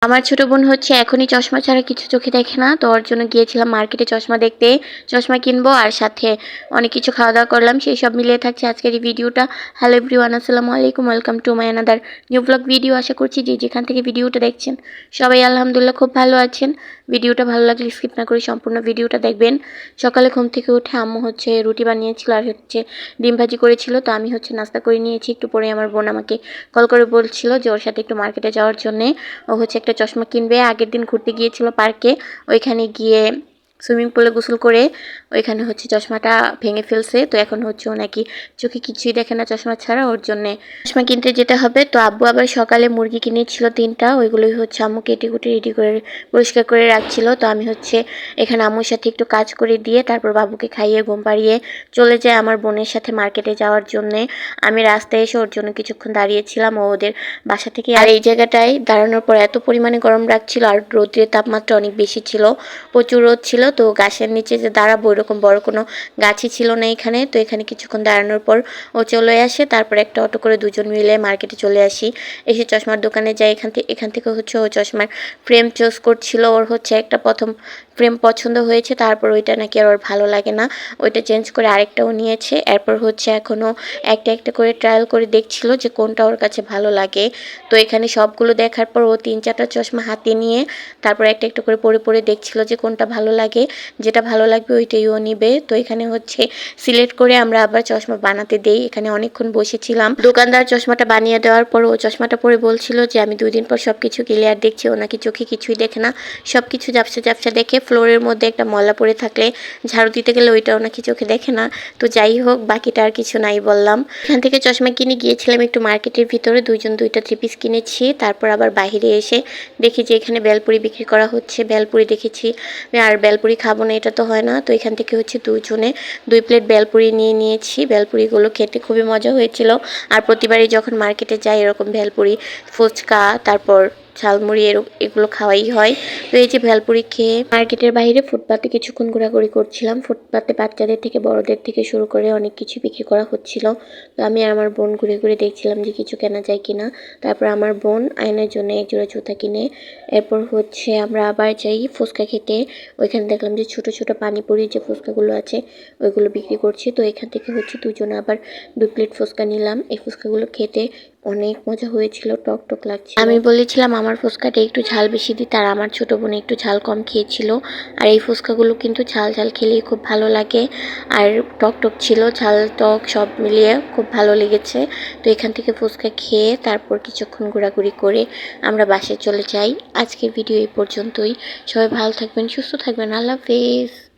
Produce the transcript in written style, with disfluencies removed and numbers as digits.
আমার ছোট বোন হচ্ছে এখনই চশমা ছাড়া কিছু চোখে দেখে না, তো ওর জন্য গিয়েছিলাম মার্কেটে চশমা দেখতে। চশমা কিনবো আর সাথে অনেক কিছু খাওয়া দাওয়া করলাম, সেই সব মিলিয়ে থাকছে আজকের এই ভিডিওটা। হ্যালো এভরিওয়ান, আসসালামু আলাইকুম, welcome to my another new blog video. আশা করছি যে যেখান থেকে ভিডিওটা দেখছেন সবাই আলহামদুলিল্লাহ খুব ভালো আছেন। ভিডিওটা ভালো লাগলে স্কিপ না করে সম্পূর্ণ ভিডিওটা দেখবেন। সকালে ঘুম থেকে উঠে আম্মু হচ্ছে রুটি বানিয়েছিল আর হচ্ছে ডিম ভাজি করেছিল, তো আমি হচ্ছে নাস্তা করে নিয়েছি। একটু পরে আমার বোন আমাকে কল করে বলছিল যে ওর সাথে একটু মার্কেটে যাওয়ার জন্যে। ও হচ্ছে একটা চশমা কিনবে। আগের দিন ঘুরতে গিয়েছিল পার্কে, ওইখানে গিয়ে সুইমিং পুলে গোসল করে ওইখানে হচ্ছে চশমাটা ভেঙে ফেলছে। তো এখন হচ্ছে ও নাকি চোখে কিছুই দেখে না চশমা ছাড়া, ওর জন্যে চশমা কিনতে যেতে হবে। তো আব্বু আবার সকালে মুরগি কিনেছিল 3টা, ওইগুলোই হচ্ছে আম্মু কেটে কুটে রেডি করে পরিষ্কার করে রাখছিল। তো আমি হচ্ছে এখানে আম্মুর সাথে একটু কাজ করে দিয়ে তারপর বাবুকে খাইয়ে ঘুম পাড়িয়ে চলে যায় আমার বোনের সাথে মার্কেটে যাওয়ার জন্যে। আমি রাস্তায় এসে ওর জন্য কিছুক্ষণ দাঁড়িয়েছিলাম, ও ওদের বাসা থেকে। আর এই জায়গাটায় দাঁড়ানোর পর এত পরিমাণে গরম লাগছিল আর রোদের তাপমাত্রা অনেক বেশি ছিল, প্রচুর রোদ ছিল। তো গাছের নিচে যে দাঁড়াবো এরকম বড় কোনো গাছই ছিল না এখানে। তো এখানে কিছুক্ষণ দাঁড়ানোর পর ও চলে আসে, তারপর একটা অটো করে দুজন মিলে মার্কেটে চলে আসি। এসে চশমার দোকানে যাই। এখান থেকে হচ্ছে ও চশমার ফ্রেম চুজ করছিল। ওর হচ্ছে একটা প্রথম ফ্রেম পছন্দ হয়েছে, তারপর ওইটা নাকি আর ওর ভালো লাগে না, ওইটা চেঞ্জ করে আরেকটাও নিয়েছে। এরপর হচ্ছে এখনও একটা একটা করে ট্রায়াল করে দেখছিল যে কোনটা ওর কাছে ভালো লাগে। তো এখানে সবগুলো দেখার পর ও 3-4টা চশমা হাতে নিয়ে তারপর একটা একটা করে পরে পরে দেখছিল যে কোনটা ভালো লাগে, যেটা ভালো লাগবে ওইটাই ও নিবে। তো এখানে হচ্ছে সিলেক্ট করে আমরা আবার চশমা বানাতে দেই। এখানে অনেকক্ষণ বসেছিলাম। দোকানদার চশমাটা বানিয়ে দেওয়ার পর ও চশমাটা পরে বলছিল যে আমি 2 দিন পর সবকিছু ক্লিয়ার দেখছি। ও নাকি চোখে কিছুই দেখে না, সবকিছু ঝাপসা ঝাপসা দেখে। ফ্লোরের মধ্যে একটা ময়লা পড়ে থাকলে ঝাড়ু দিতে গেলে ওইটাও নাকি চোখে দেখে না। তো যাই হোক, বাকিটা আর কিছু নাই বললাম। এখান থেকে চশমা কিনে গিয়েছিলাম একটু মার্কেটের ভিতরে, 2টা 3 পিস কিনেছি। তারপর আবার বাইরে এসে দেখি যে এখানে বেলপুরি বিক্রি করা হচ্ছে। বেলপুরি দেখেছি, আর বেলপুরি খাবো না এটা তো হয় না। তো এখান থেকে হচ্ছে 2 প্লেট বেলপুরি নিয়ে নিয়েছি। বেলপুরিগুলো খেতে খুবই মজা হয়েছিল। আর প্রতিবারই যখন মার্কেটে যাই এরকম ভেলপুরি, ফুচকা, তারপর ঝালমুড়ি এগুলো খাওয়াই হয়। তো এই যে ভেলপুরি খেয়ে মার্কেটের বাইরে ফুটপাতে কিছুক্ষণ ঘোরাঘুরি করছিলাম। ফুটপাতে বাচ্চাদের থেকে বড়দের থেকে শুরু করে অনেক কিছু বিক্রি করা হচ্ছিল। তো আমি আর আমার বোন ঘুরে ঘুরে দেখছিলাম যে কিছু কেনা যায় কিনা। তারপর আমার বোন আয়নার জন্য এক জোড়া জুতা কিনে এরপর হচ্ছে আমরা আবার যাই ফুচকা খেতে। ওইখানে দেখলাম যে ছোট ছোট পানিপুরি যে ফুচকাগুলো আছে ওইগুলো বিক্রি করছে। তো এখান থেকে হচ্ছে দুজনে আবার 2 প্লেট ফুচকা নিলাম। এই ফুচকাগুলো খেতে অনেক মজা হয়েছিল, টক টক লাগছিল। আমি বলেছিলাম আমার ফুচকাটা একটু ঝাল বেশি দিতে, আর আমার ছোট বোন একটু ঝাল কম খেয়েছিল। আর এই ফুচকাগুলো কিন্তু ঝাল ঝাল খেলেই খুব ভালো লাগে, আর টক টক ছিল, ঝাল টক সব মিলিয়ে খুব ভালো লেগেছে। তো এখান থেকে ফুচকা খেয়ে তারপর কিছুক্ষণ ঘোরাঘুরি করে আমরা বাসায় চলে যাই। আজকের ভিডিও এই পর্যন্তই। সবাই ভালো থাকবেন, সুস্থ থাকবেন, আল্লাহ হাফেজ।